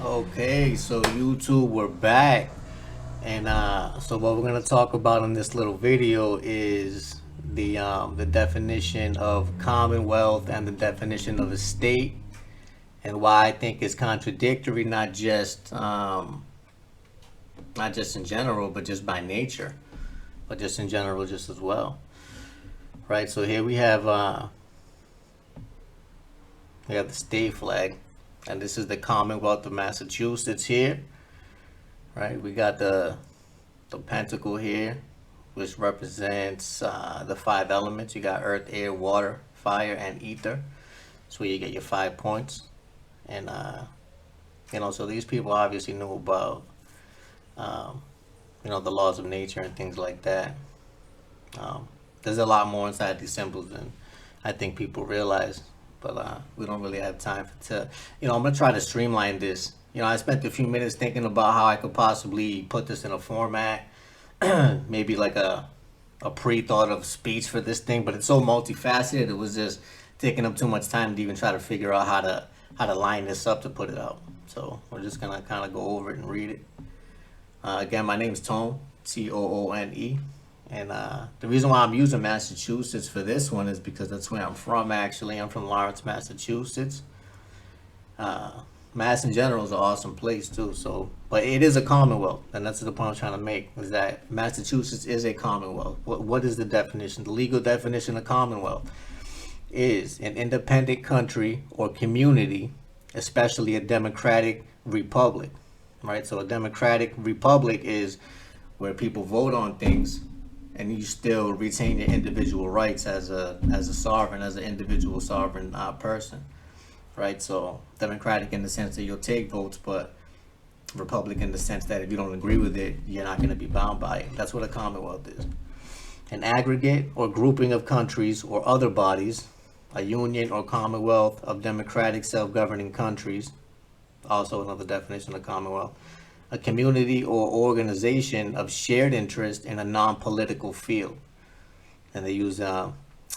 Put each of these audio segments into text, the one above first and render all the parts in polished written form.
Okay, so YouTube, we're back. And so what we're gonna talk about in this little video is the definition of Commonwealth and the definition of a state, and why I think it's contradictory, not just in general, but just by nature, but just in general, just as well. Right. So here we have the state flag, and this is the Commonwealth of Massachusetts here. Right. We got the pentacle here, which represents the five elements. You got earth, air, water, fire, and ether. That's where you get your 5 points. And so these people obviously knew about um, the laws of nature and things like that. There's a lot more inside these symbols than I think people realize, but we don't really have time to. I'm gonna try to streamline this. I spent a few minutes thinking about how I could possibly put this in a format, maybe like a pre-thought of speech for this thing, but it's so multifaceted. It was just taking up too much time to even try to figure out how to line this up to put it out. So we're just gonna kind of go over it and read it. Again, my name is Tone, Toone, and the reason why I'm using Massachusetts for this one is because that's where I'm from. Actually, I'm from Lawrence, Massachusetts. Mass in general is an awesome place too. So, but it is a commonwealth, and that's the point I'm trying to make: is that Massachusetts is a commonwealth. What is the definition? The legal definition of commonwealth is an independent country or community, especially a democratic republic. Right. So a democratic republic is where people vote on things, and you still retain your individual rights as a sovereign, as an individual sovereign person. Right? So democratic in the sense that you'll take votes, but republic in the sense that if you don't agree with it, you're not going to be bound by it. That's what a commonwealth is. An aggregate or grouping of countries or other bodies, a union or commonwealth of democratic self-governing countries, also another definition of commonwealth. A community or organization of shared interest in a non-political field. And they use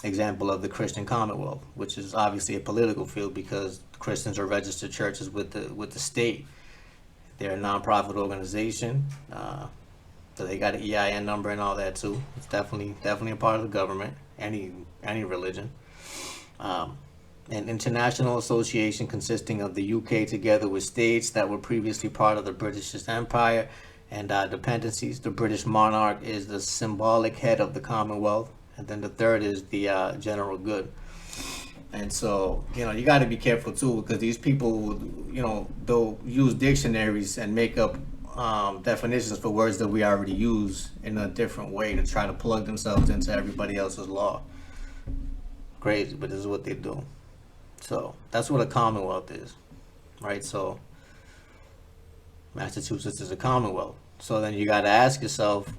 example of the Christian Commonwealth, which is obviously a political field because Christians are registered churches with the state. They're a nonprofit organization, so they got an EIN number and all that too. It's definitely a part of the government. Any religion. An international association consisting of the UK together with states that were previously part of the British Empire and dependencies. The British monarch is the symbolic head of the Commonwealth. And then the third is the general good. And so, you got to be careful too, because these people, they'll use dictionaries and make up definitions for words that we already use in a different way to try to plug themselves into everybody else's law. Crazy, but this is what they do. So that's what a commonwealth is, right? So Massachusetts is a commonwealth. So then you got to ask yourself,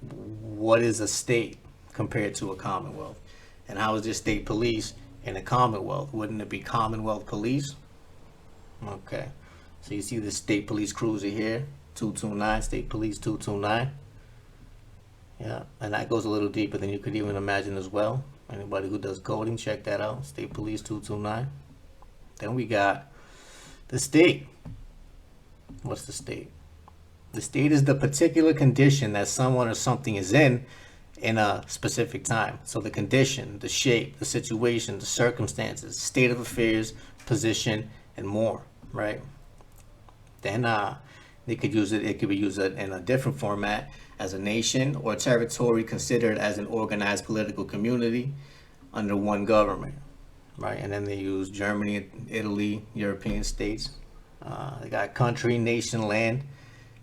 what is a state compared to a commonwealth? And how is this state police in a commonwealth? Wouldn't it be Commonwealth Police? Okay. So you see the state police cruiser here, 229, state police 229. Yeah, and that goes a little deeper than you could even imagine as well. Anybody who does coding, check that out. State Police 229. Then we got the state. What's the state? The state is the particular condition that someone or something is in a specific time. So the condition, the shape, the situation, the circumstances, state of affairs, position, and more, right? Then they could use it. It could be used in a different format as a nation or territory considered as an organized political community under one government, right? And then they use Germany, Italy, European states. They got country, nation, land,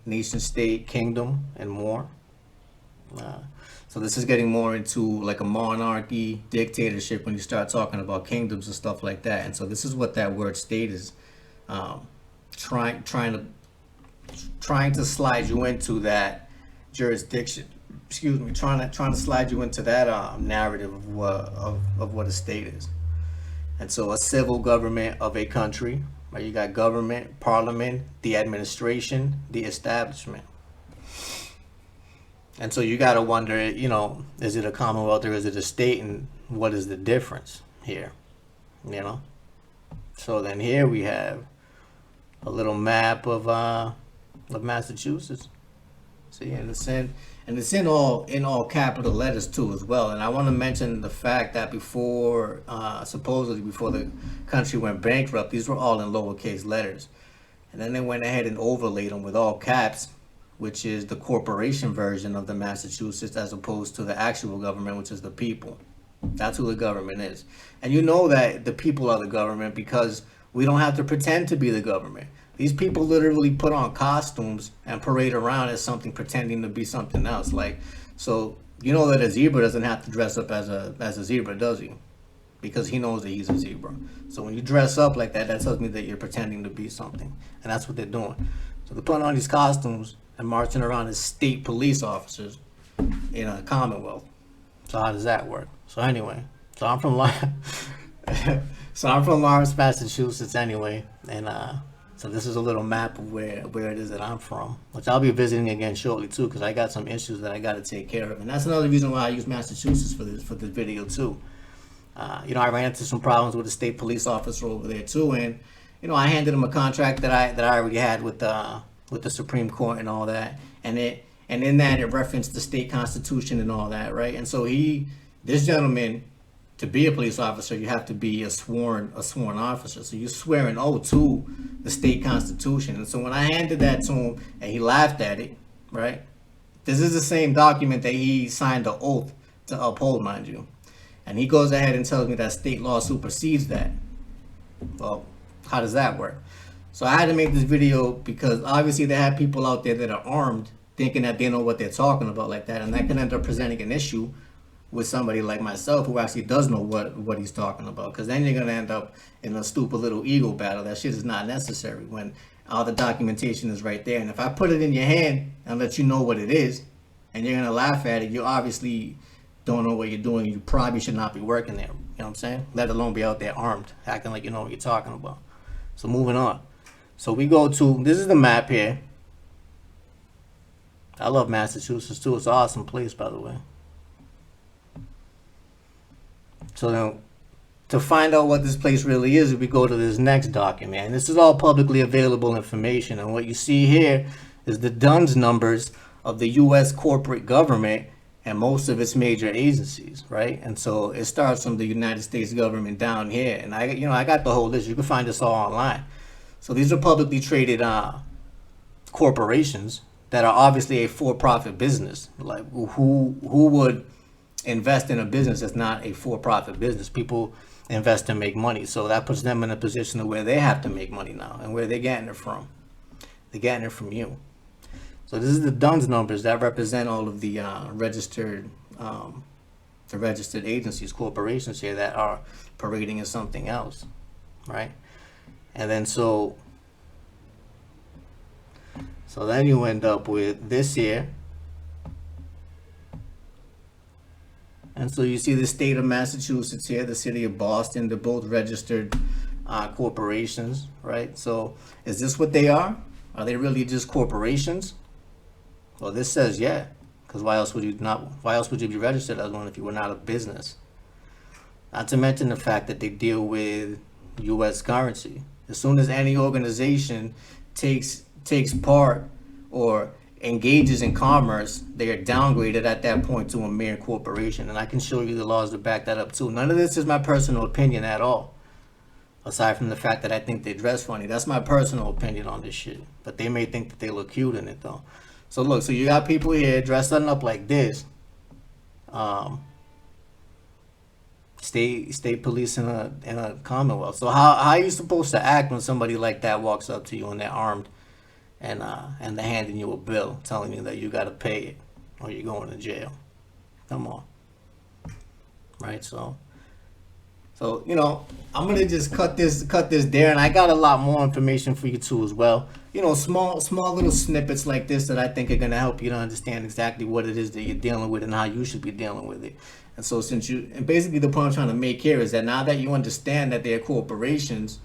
nation state, kingdom, and more. So this is getting more into like a monarchy, dictatorship when you start talking about kingdoms and stuff like that. And so this is what that word state is trying to slide you into that jurisdiction. Excuse me, trying to slide you into that narrative of what a state is. And so a civil government of a country, right? You got government, parliament, the administration, the establishment. And so you got to wonder, is it a commonwealth or is it a state, and what is the difference here? So then here we have a little map of Massachusetts. See, and it's in all capital letters too as well. And I want to mention the fact that before, supposedly before the country went bankrupt, these were all in lowercase letters, and then they went ahead and overlaid them with all caps, which is the corporation version of the Massachusetts, as opposed to the actual government, which is the people. That's who the government is. And you know that the people are the government because we don't have to pretend to be the government. These people literally put on costumes and parade around as something, pretending to be something else. Like, so you know that a zebra doesn't have to dress up as a zebra, does he? Because he knows that he's a zebra. So when you dress up like that, that tells me that you're pretending to be something, and that's what they're doing. So they're putting on these costumes and marching around as state police officers in a Commonwealth. So how does that work? So anyway, so I'm from Lawrence, Massachusetts anyway, and so this is a little map of where it is that I'm from, which I'll be visiting again shortly too, because I got some issues that I got to take care of, and that's another reason why I use Massachusetts for this video too. I ran into some problems with a state police officer over there too, and I handed him a contract that I already had with the Supreme Court and all that, and in that it referenced the state constitution and all that, right? And so this gentleman, to be a police officer, you have to be a sworn officer. So you swear an oath to the state constitution. And so when I handed that to him and he laughed at it, right? This is the same document that he signed the oath to uphold, mind you. And he goes ahead and tells me that state law supersedes that. Well, how does that work? So I had to make this video because obviously they have people out there that are armed thinking that they know what they're talking about like that. And that can end up presenting an issue with somebody like myself who actually does know what he's talking about, because then you're going to end up in a stupid little ego battle. That shit is not necessary when all the documentation is right there. And if I put it in your hand and let you know what it is and you're going to laugh at it, you obviously don't know what you're doing. You probably should not be working there, you know what I'm saying? Let alone be out there armed, acting like you know what you're talking about. So moving on. So we go to, this is the map here. I love Massachusetts too. It's an awesome place, by the way. So now, to find out what this place really is, we go to this next document. And this is all publicly available information. And what you see here is the DUNS numbers of the U.S. corporate government and most of its major agencies, right? And so it starts from the United States government down here. And I got the whole list. You can find this all online. So these are publicly traded corporations that are obviously a for-profit business. Like who would invest in a business that's not a for-profit business? People invest to make money, so that puts them in a position of where they have to make money now. And where they're getting it from? They're getting it from you. So this is the DUNS numbers that represent all of the registered agencies, corporations here that are parading as something else, right? And then so then you end up with this here. And so you see the state of Massachusetts here, the city of Boston. They're both registered corporations, right? So is this what they are? Are they really just corporations? Well, this says yeah, because why else would you be registered as one if you were not a business? Not to mention the fact that they deal with U.S. currency. As soon as any organization takes part or engages in commerce, they are downgraded at that point to a mere corporation. And I can show you the laws to back that up too. None of this is my personal opinion at all, aside from the fact that I think they dress funny. That's my personal opinion on this shit, but they may think that they look cute in it though. So look, so you got people here dressed up like this, state police in a Commonwealth. So how are you supposed to act when somebody like that walks up to you and they're armed and they're handing you a bill telling you that you got to pay it or you're going to jail? Come on, right? So I'm gonna just cut this there, and I got a lot more information for you too as well. Small little snippets like this that I think are gonna help you to understand exactly what it is that you're dealing with and how you should be dealing with it. And so and basically the point I'm trying to make here is that now that you understand that they're corporations,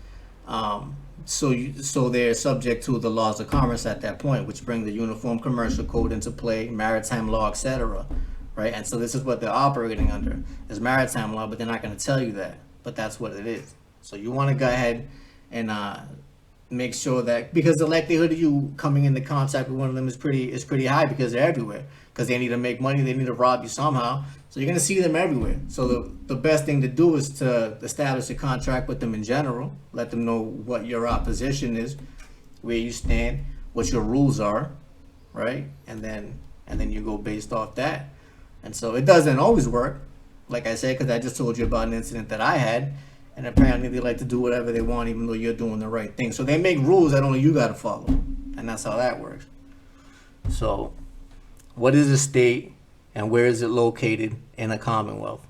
so they're subject to the laws of commerce at that point, which bring the Uniform Commercial Code into play, maritime law, etc. Right? And so this is what they're operating under, is maritime law, but they're not going to tell you that, but that's what it is. So you want to go ahead and make sure that, because the likelihood of you coming into contact with one of them is pretty high, because they're everywhere, because they need to make money, they need to rob you somehow, so you're going to see them everywhere. So the best thing to do is to establish a contract with them in general, let them know what your opposition is, where you stand, what your rules are, right? And then you go based off that. And so it doesn't always work, like I said, because I just told you about an incident that I had. And apparently they like to do whatever they want, even though you're doing the right thing. So they make rules that only you got to follow. And that's how that works. So what is a state and where is it located in a commonwealth?